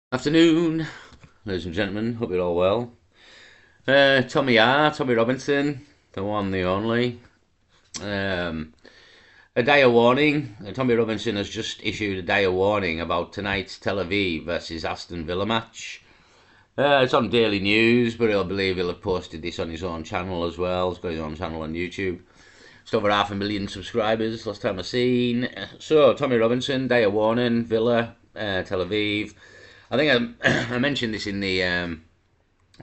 Afternoon, ladies and gentlemen. Hope you're all well. Tommy Robinson, the one, the only. Um, a dire warning. Tommy Robinson has just issued a dire warning about tonight's Tel Aviv versus Aston Villa match. It's on Daily News, but I believe he'll have posted this on his own channel as well. He's got his own channel on YouTube. It's over 500,000 subscribers last time I seen. So, Tommy Robinson, dire warning, Villa, Tel Aviv. I think I mentioned this in the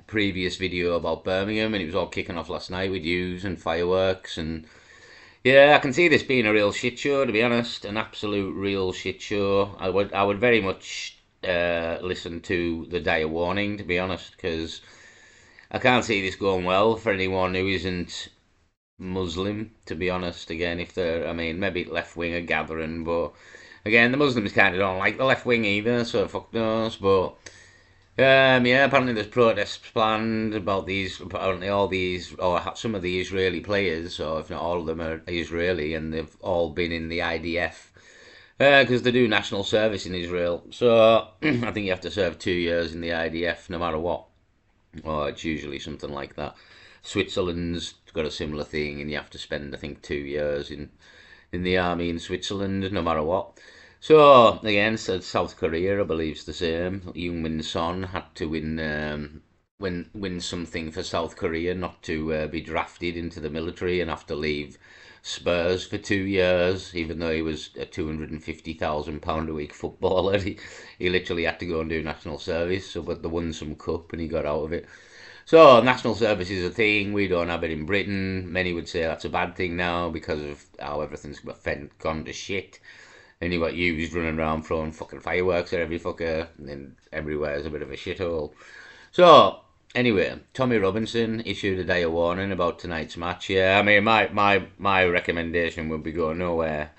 previous video about Birmingham, and it was all kicking off last night with views and fireworks, and yeah, I can see this being a real shit show. To be honest, an absolute real shit show. I would very much listen to the dire warning, to be honest, because I can't see this going well for anyone who isn't Muslim. To be honest, again, if they're, I mean, maybe left wing are gathering, but again, the Muslims kind of don't like the left wing either, so fuck knows. But yeah, apparently there's protests planned about these. Apparently, all these, or some of the Israeli players, or if not all of them, are Israeli, and they've all been in the IDF because they do national service in Israel. So I think you have to serve 2 years in the IDF, no matter what, or it's usually something like that. Switzerland's got a similar thing, and you have to spend, I think, 2 years in the army in Switzerland, no matter what. So again, South Korea, I believe, is the same. Heung-min Son had to win something for South Korea, not to be drafted into the military and have to leave Spurs for 2 years, even though he was a £250,000 a week footballer. He literally had to go and do national service. So, but they won some cup and he got out of it. So national service is a thing. We don't have it in Britain. Many would say that's a bad thing now because of how everything's gone to shit. And you got youths running around throwing fucking fireworks at every fucker, and everywhere's a bit of a shithole. So, anyway, Tommy Robinson issued a dire warning about tonight's match. Yeah, I mean, my recommendation would be go nowhere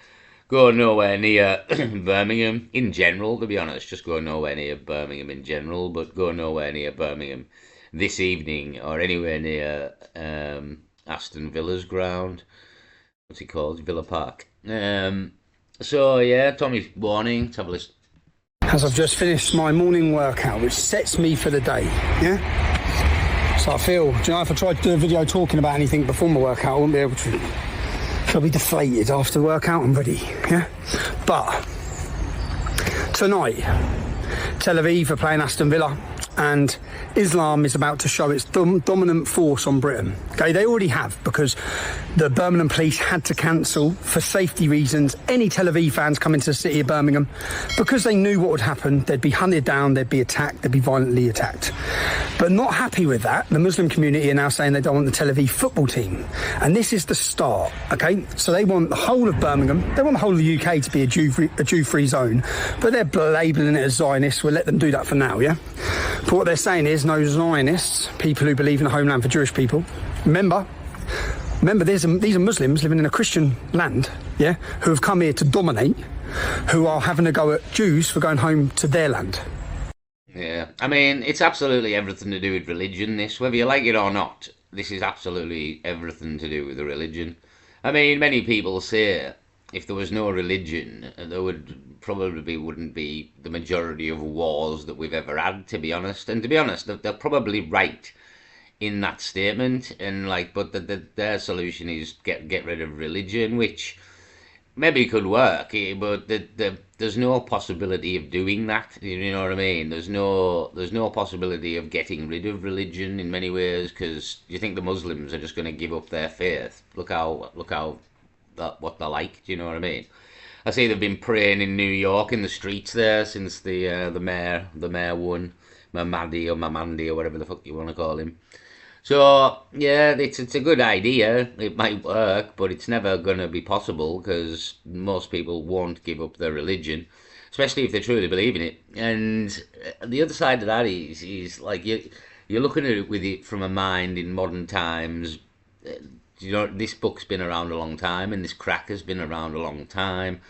near Birmingham in general, to be honest. Just go nowhere near Birmingham in general, but go nowhere near Birmingham this evening or anywhere near Aston Villa's ground. What's it called? Villa Park. So yeah, Tommy's warning. Let's have a listen. As I've just finished my morning workout, which sets me for the day, yeah? So I feel, do you know, if I tried to do a video talking about anything before my workout, I wouldn't be able to. I'll be deflated after the workout, I'm ready, yeah? But tonight, Tel Aviv are playing Aston Villa, and Islam is about to show its dominant force on Britain. Okay, they already have, because the Birmingham police had to cancel, for safety reasons, any Tel Aviv fans coming to the city of Birmingham, because they knew what would happen. They'd be hunted down, they'd be attacked, they'd be violently attacked. But not happy with that, the Muslim community are now saying they don't want the Tel Aviv football team. And this is the start, okay? So they want the whole of Birmingham, they want the whole of the UK to be a Jew-free zone, but they're labelling it as Zionists. We'll let them do that for now, yeah? But what they're saying is no Zionists, people who believe in a homeland for Jewish people. Remember, these are Muslims living in a Christian land, yeah, who have come here to dominate, who are having a go at Jews for going home to their land. Yeah, I mean, it's absolutely everything to do with religion, this. Whether you like it or not, this is absolutely everything to do with the religion. I mean, many people say if there was no religion, there wouldn't be the majority of wars that we've ever had, to be honest. And to be honest, they're probably right in that statement. And but their solution is get rid of religion, which maybe could work, but there's no possibility of doing that. You know what I mean? There's no possibility of getting rid of religion in many ways, because you think the Muslims are just going to give up their faith. Look how what they're like. Do you know what I mean? I see they've been praying in New York in the streets there since the mayor won, Mamandi or whatever the fuck you want to call him. So yeah, it's a good idea. It might work, but it's never going to be possible because most people won't give up their religion, especially if they truly believe in it. And the other side of that is like you're looking at it with it from a mind in modern times. You know, this book's been around a long time, and this crack has been around a long time.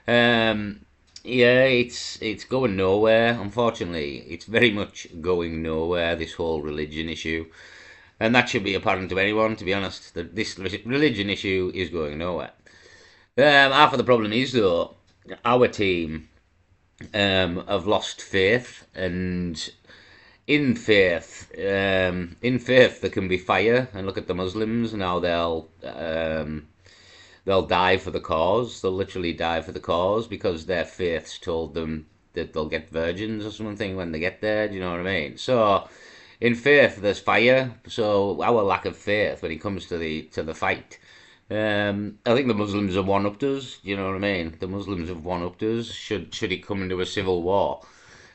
Yeah, it's going nowhere. Unfortunately, it's very much going nowhere, this whole religion issue. And that should be apparent to anyone, to be honest, that this religion issue is going nowhere. Half of the problem is, though, our team have lost faith, and in faith there can be fire. And look at the Muslims now; they'll die for the cause. They'll literally die for the cause because their faith's told them that they'll get virgins or something when they get there. Do you know what I mean? So in faith, there's fire. So our lack of faith when it comes to the fight. I think the Muslims have one upped us. You know what I mean? The Muslims have one upped us. Should it come into a civil war?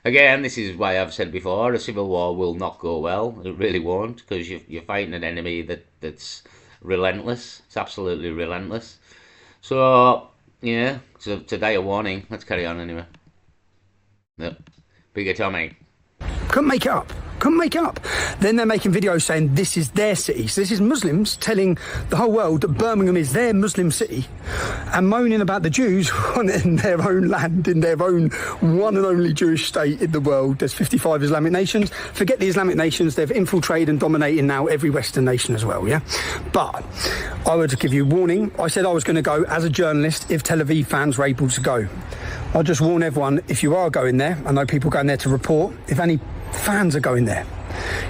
Again, this is why I've said before: a civil war will not go well. It really won't, because you're fighting an enemy that's relentless. It's absolutely relentless. So yeah, today a warning. Let's carry on anyway. Yep. Bigger Tommy. Couldn't make it up. Couldn't make it up. Then they're making videos saying this is their city. So this is Muslims telling the whole world that Birmingham is their Muslim city and moaning about the Jews in their own land, in their own one and only Jewish state in the world. There's 55 Islamic nations. Forget the Islamic nations. They've infiltrated and dominated now every Western nation as well, yeah? But I would give you a warning. I said I was going to go as a journalist if Tel Aviv fans were able to go. I'll just warn everyone, if you are going there, I know people going there to report, if any fans are going there,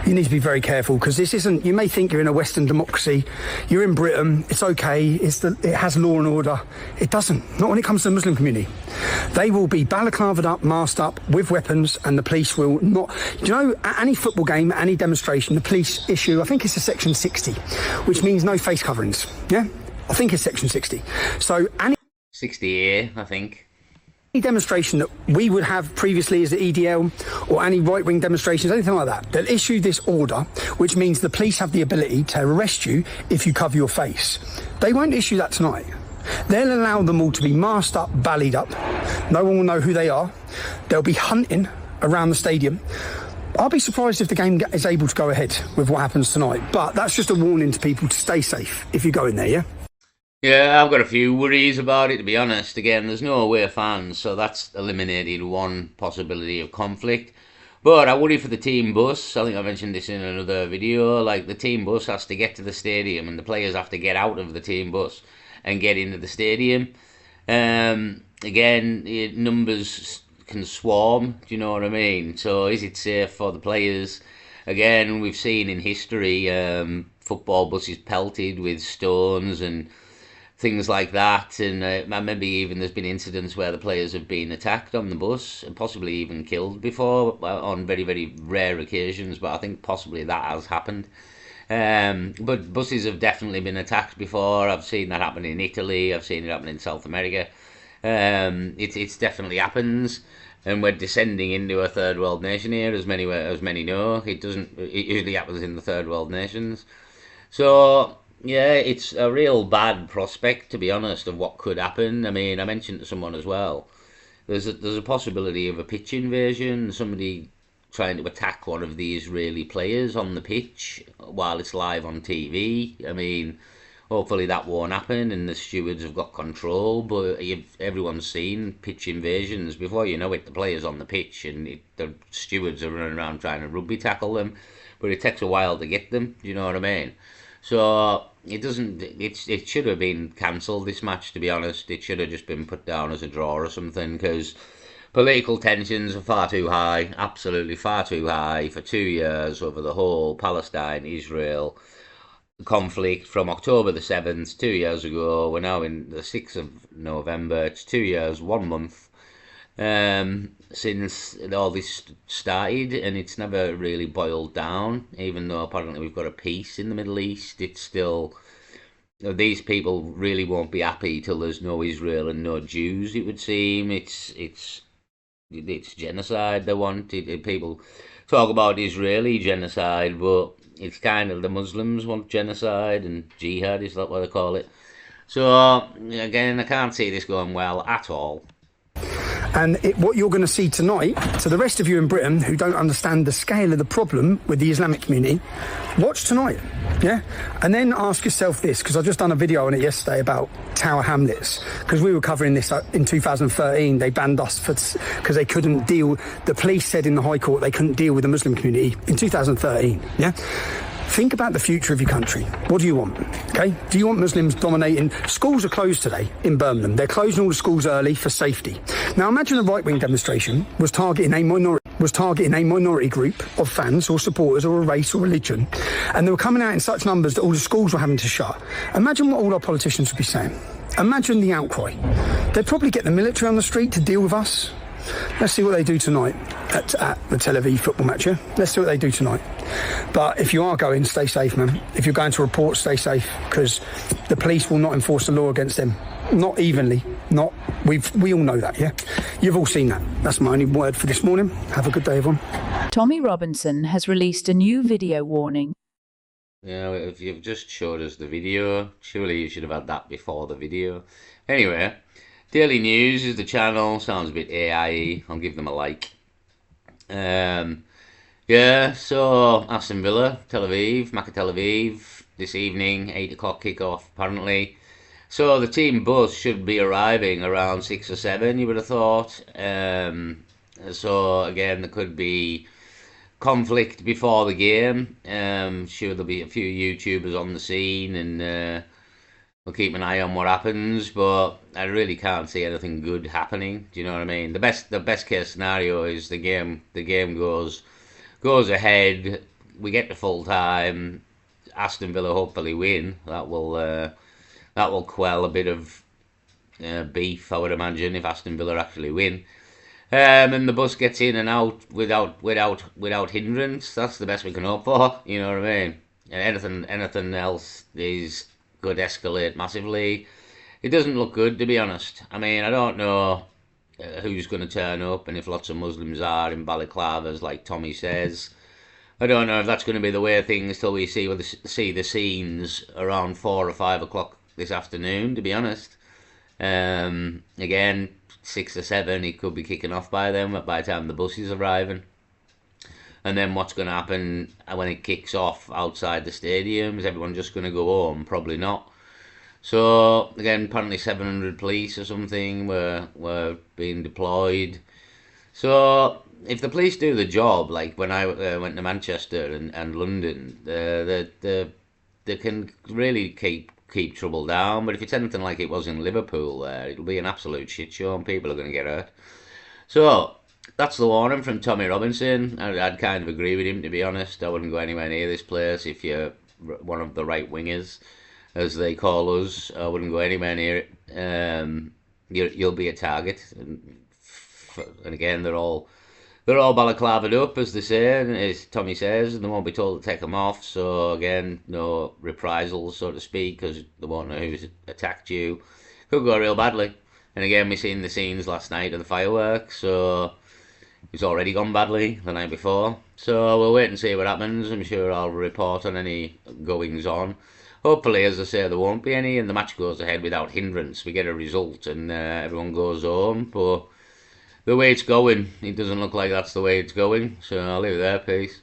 you need to be very careful, because this isn't, you may think you're in a Western democracy, you're in Britain, it's okay, it has law and order. It doesn't, not when it comes to the Muslim community. They will be balaclavaed up, masked up with weapons, and the police will not, you know, at any football game, any demonstration, the police issue, I think it's a section 60, which means no face coverings, yeah? I think it's section 60. So any 60A, I think. Any demonstration that we would have previously as the EDL, or any right-wing demonstrations, anything like that, they'll issue this order, which means the police have the ability to arrest you if you cover your face. They won't issue that tonight. They'll allow them all to be masked up, ballied up. No one will know who they are. They'll be hunting around the stadium. I'll be surprised if the game is able to go ahead with what happens tonight. But that's just a warning to people to stay safe if you go in there, yeah? Yeah, I've got a few worries about it, to be honest. Again, there's no away fans, so that's eliminated one possibility of conflict. But I worry for the team bus. I think I mentioned this in another video. Like, the team bus has to get to the stadium, and the players have to get out of the team bus and get into the stadium. Again, numbers can swarm, do you know what I mean? So is it safe for the players? Again, we've seen in history football buses pelted with stones and things like that, and maybe even there's been incidents where the players have been attacked on the bus and possibly even killed before on very, very rare occasions, but I think possibly that has happened. But buses have definitely been attacked before. I've seen that happen in Italy, I've seen it happen in South America. It's definitely happens, and we're descending into a third world nation here, as many know. It usually happens in the third world nations. So yeah, it's a real bad prospect, to be honest, of what could happen. I mean, I mentioned to someone as well, there's a possibility of a pitch invasion, somebody trying to attack one of the Israeli players on the pitch while it's live on TV. I mean, hopefully that won't happen and the stewards have got control, but everyone's seen pitch invasions. Before you know it, the player's on the pitch and the stewards are running around trying to rugby tackle them, but it takes a while to get them, do you know what I mean? So it should have been cancelled, this match, to be honest. It should have just been put down as a draw or something, because political tensions are far too high, absolutely far too high, for 2 years over the whole Palestine-Israel conflict from October the 7th, 2 years ago. We're now in the 6th of November. It's 2 years, 1 month since all this started, and it's never really boiled down. Even though apparently we've got a peace in the Middle East, it's still, these people really won't be happy till there's no Israel and no Jews, it would seem. It's genocide they want. People talk about Israeli genocide, but it's kind of the Muslims want genocide, and jihad is that what they call it. So again, I can't see this going well at all. And what you're going to see tonight, to the rest of you in Britain who don't understand the scale of the problem with the Islamic community, watch tonight, yeah? And then ask yourself this, because I've just done a video on it yesterday about Tower Hamlets, because we were covering this in 2013. They banned us because they couldn't deal, the police said in the High Court they couldn't deal with the Muslim community in 2013, yeah? Think about the future of your country. What do you want? Okay? Do you want Muslims dominating? Schools are closed today in Birmingham. They're closing all the schools early for safety. Now imagine a right-wing demonstration was targeting a minority group of fans or supporters or a race or religion, and they were coming out in such numbers that all the schools were having to shut. Imagine what all our politicians would be saying. Imagine the outcry. They'd probably get the military on the street to deal with us. Let's see what they do tonight at the Tel Aviv football match, yeah? Let's see what they do tonight. But if you are going, stay safe, man. If you're going to report, stay safe, because the police will not enforce the law against them. Not evenly. We all know that, yeah? You've all seen that. That's my only word for this morning. Have a good day, everyone. Tommy Robinson has released a new video warning. Yeah, if you've just showed us the video, surely you should have had that before the video. Anyway, Daily News is the channel. Sounds a bit AI-y. I'll give them a like. Yeah, so Aston Villa, Tel Aviv, Macca Tel Aviv, this evening, 8 o'clock kickoff apparently. So the team bus should be arriving around 6 or 7, you would have thought. So again, there could be conflict before the game. Sure, there'll be a few YouTubers on the scene, and we'll keep an eye on what happens. But I really can't see anything good happening. Do you know what I mean? The best case scenario is the game goes ahead. We get to full time. Aston Villa hopefully win. That will quell a bit of beef, I would imagine, if Aston Villa actually win. And the bus gets in and out without hindrance. That's the best we can hope for. You know what I mean? And anything else could escalate massively. It doesn't look good, to be honest. I mean, I don't know who's going to turn up, and if lots of Muslims are in balaclavas, like Tommy says. I don't know if that's going to be the way of things till we see the scenes around 4 or 5 o'clock this afternoon, to be honest. Again, 6 or 7, it could be kicking off by then, by the time the bus is arriving. And then what's going to happen when it kicks off outside the stadium? Is everyone just going to go home? Probably not. So, again, apparently 700 police or something were being deployed. So, if the police do the job, like when I went to Manchester and London, they can really keep trouble down. But if it's anything like it was in Liverpool, it'll be an absolute shit show and people are going to get hurt. So, that's the warning from Tommy Robinson. I'd kind of agree with him, to be honest. I wouldn't go anywhere near this place if you're one of the right wingers, as they call us. I wouldn't go anywhere near it. You'll be a target. And again, they're all balaclavaed up, as they say, and as Tommy says, and they won't be told to take them off. So again, no reprisals, so to speak, because they won't know who's attacked you. Could go real badly. And again, we seen the scenes last night of the fireworks, so it's already gone badly the night before. So we'll wait and see what happens. I'm sure I'll report on any goings on. Hopefully, as I say, there won't be any, and the match goes ahead without hindrance. We get a result, and everyone goes home. But the way it's going, it doesn't look like that's the way it's going. So I'll leave it there. Peace.